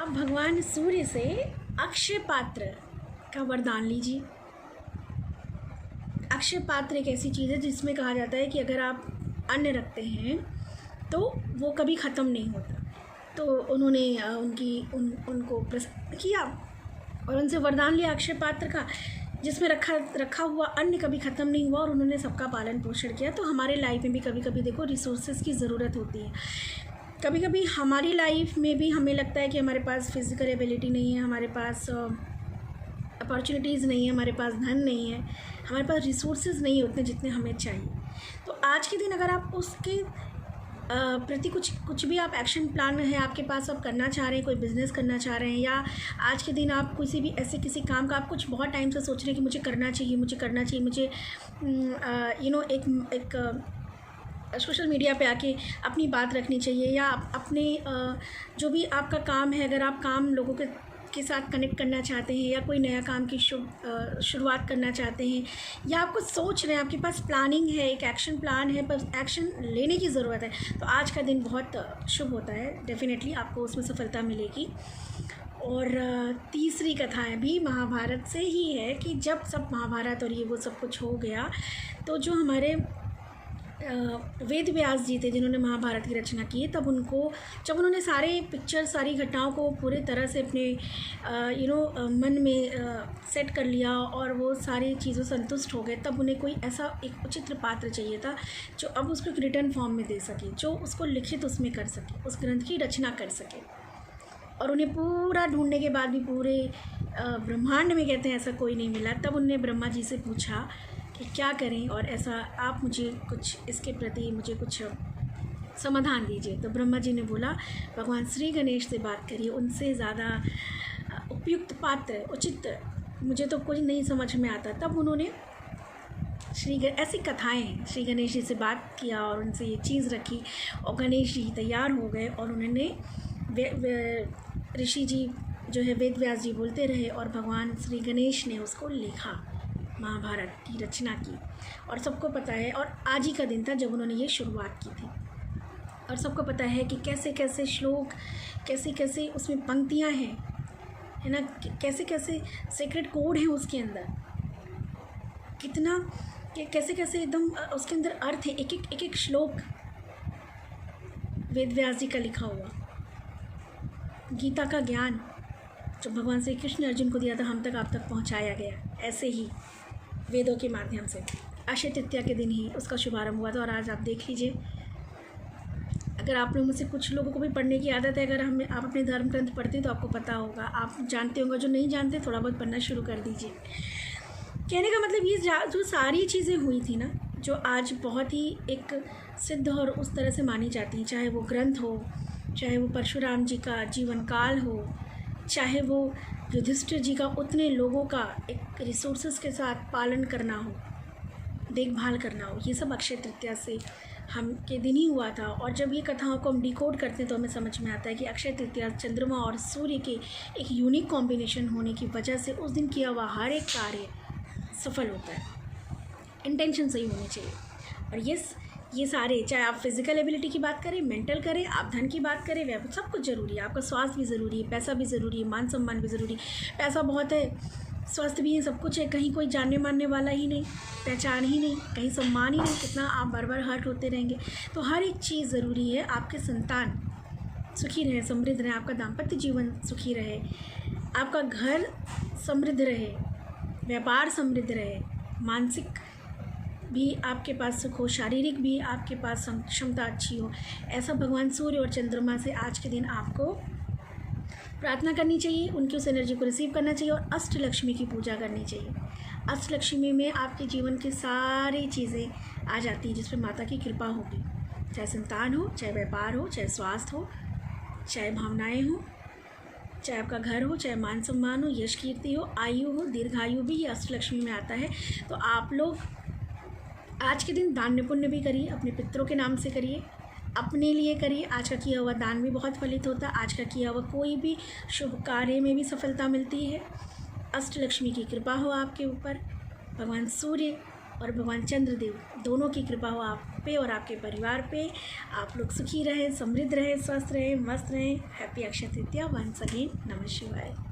आप भगवान सूर्य से अक्षय पात्र का वरदान लीजिए। अक्षय पात्र एक ऐसी चीज़ है जिसमें कहा जाता है कि अगर आप अन्न रखते हैं तो वो कभी ख़त्म नहीं होता। तो उन्होंने उनको प्रसन्न किया और उनसे वरदान लिया अक्षय पात्र का, जिसमें रखा हुआ अन्न कभी ख़त्म नहीं हुआ और उन्होंने सबका पालन पोषण किया। तो हमारे लाइफ में भी कभी कभी देखो रिसोर्सेज की ज़रूरत होती है। कभी कभी हमारी लाइफ में भी हमें लगता है कि हमारे पास फिज़िकल एबिलिटी नहीं है, हमारे पास अपॉर्चुनिटीज़ नहीं है, हमारे पास धन नहीं है, हमारे पास रिसोर्सेज नहीं उतने जितने हमें चाहिए। तो आज के दिन अगर आप उसके प्रति कुछ भी आप एक्शन प्लान है आपके पास, आप करना चाह रहे हैं, कोई बिज़नेस करना चाह रहे हैं, या आज के दिन आप किसी भी ऐसे किसी काम का आप कुछ बहुत टाइम से सोच रहे हैं कि मुझे करना चाहिए, मुझे एक सोशल मीडिया पे आके अपनी बात रखनी चाहिए, या अपने जो भी आपका काम है, अगर आप काम लोगों के साथ कनेक्ट करना चाहते हैं, या कोई नया काम की शुरुआत करना चाहते हैं, या आप कुछ सोच रहे हैं, आपके पास प्लानिंग है, एक एक्शन प्लान है, पर एक्शन लेने की ज़रूरत है, तो आज का दिन बहुत शुभ होता है। डेफिनेटली आपको उसमें सफलता मिलेगी। और तीसरी कथा भी महाभारत से ही है कि जब सब महाभारत और ये वो सब कुछ हो गया, तो जो हमारे वेद व्यास जी थे जिन्होंने महाभारत की रचना की, तब जब उन्होंने सारी घटनाओं को पूरे तरह से अपने मन में सेट कर लिया और वो सारी चीज़ों से संतुष्ट हो गए, तब उन्हें कोई ऐसा एक उचित पात्र चाहिए था जो अब उसको एक रिटर्न फॉर्म में दे सके, जो उसको लिखित उसमें कर सके, उस ग्रंथ की रचना कर सके। और उन्हें पूरा ढूंढने के बाद भी पूरे ब्रह्मांड में कहते हैं ऐसा कोई नहीं मिला। तब उन्होंने ब्रह्मा जी से पूछा कि क्या करें, और ऐसा आप मुझे कुछ इसके प्रति मुझे कुछ समाधान दीजिए। तो ब्रह्मा जी ने बोला भगवान श्री गणेश से बात करिए, उनसे ज़्यादा उपयुक्त पात्र उचित मुझे तो कुछ नहीं समझ में आता। तब उन्होंने ऐसी कथाएं हैं, श्री गणेश जी से बात किया और उनसे ये चीज़ रखी, और गणेश जी तैयार हो गए और उन्होंने ऋषि जी जो है वेद व्यास जी बोलते रहे और भगवान श्री गणेश ने उसको लिखा, महाभारत की रचना की। और सबको पता है, और आज ही का दिन था जब उन्होंने ये शुरुआत की थी, और सबको पता है कि कैसे कैसे श्लोक, कैसे कैसे उसमें पंक्तियां हैं, है ना, कैसे कैसे सीक्रेट कोड है उसके अंदर, कितना कैसे कैसे एकदम उसके अंदर अर्थ है, एक एक श्लोक वेद व्यास जी का लिखा हुआ। गीता का ज्ञान जो भगवान श्री कृष्ण ने अर्जुन को दिया था, हम तक आप तक पहुंचाया गया, ऐसे ही वेदों के माध्यम से। अक्षय तृतीया के दिन ही उसका शुभारंभ हुआ था। और आज आप देख लीजिए, अगर आप लोगों में से कुछ लोगों को भी पढ़ने की आदत है, अगर आप अपने धर्म ग्रंथ पढ़ते हैं तो आपको पता होगा, आप जानते होंगे, जो नहीं जानते थोड़ा बहुत पढ़ना शुरू कर दीजिए। कहने का मतलब ये जो सारी चीज़ें हुई थी ना, जो आज बहुत ही एक सिद्ध और उस तरह से मानी जाती हैं, चाहे वो ग्रंथ हो, चाहे वो परशुराम जी का जीवन काल हो, चाहे वो युधिष्ठिर जी का उतने लोगों का एक रिसोर्सेज के साथ पालन करना हो, देखभाल करना हो, ये सब अक्षय तृतीया से हम के दिन ही हुआ था। और जब ये कथाओं को हम डिकोड करते हैं तो हमें समझ में आता है कि अक्षय तृतीया चंद्रमा और सूर्य के एक यूनिक कॉम्बिनेशन होने की वजह से उस दिन किया हुआ हर एक कार्य सफल होता है। इंटेंशन सही होनी चाहिए। और ये सारे, चाहे आप फिज़िकल एबिलिटी की बात करें, मेंटल करें, आप धन की बात करें, वह सब कुछ ज़रूरी है। आपका स्वास्थ्य भी ज़रूरी है, पैसा भी ज़रूरी है, मान सम्मान भी ज़रूरी है। पैसा बहुत है, स्वास्थ्य भी है, सब कुछ है, कहीं कोई जानने मानने वाला ही नहीं, पहचान ही नहीं, कहीं सम्मान ही नहीं, कितना आप बार बार हर्ट होते रहेंगे। तो हर एक चीज़ ज़रूरी है। आपके संतान सुखी रहे, समृद्ध रहे, आपका दाम्पत्य जीवन सुखी रहे, आपका घर समृद्ध रहे, व्यापार समृद्ध रहे, मानसिक भी आपके पास सुख हो, शारीरिक भी आपके पास क्षमता अच्छी हो। ऐसा भगवान सूर्य और चंद्रमा से आज के दिन आपको प्रार्थना करनी चाहिए, उनकी उस एनर्जी को रिसीव करना चाहिए और अष्टलक्ष्मी की पूजा करनी चाहिए। अष्टलक्ष्मी में आपके जीवन की सारी चीज़ें आ जाती हैं जिस पर माता की कृपा होगी, चाहे संतान हो, चाहे व्यापार हो, चाहे स्वास्थ्य हो, चाहे भावनाएँ हो, चाहे आपका घर हो, चाहे मान सम्मान हो, यश कीर्ति हो, आयु हो, दीर्घायु भी ये अष्टलक्ष्मी में आता है। तो आप लोग आज के दिन दान पुण्य भी करिए, अपने पितरों के नाम से करिए, अपने लिए करिए। आज का किया हुआ दान भी बहुत फलित होता है। आज का किया हुआ कोई भी शुभ कार्य में भी सफलता मिलती है। अष्टलक्ष्मी की कृपा हो आपके ऊपर, भगवान सूर्य और भगवान चंद्रदेव दोनों की कृपा हो आप पे और आपके परिवार पे। आप लोग सुखी रहें, समृद्ध रहें, स्वस्थ रहें, मस्त रहें। Happy Akshaya Tritiya once again. नमः शिवाय।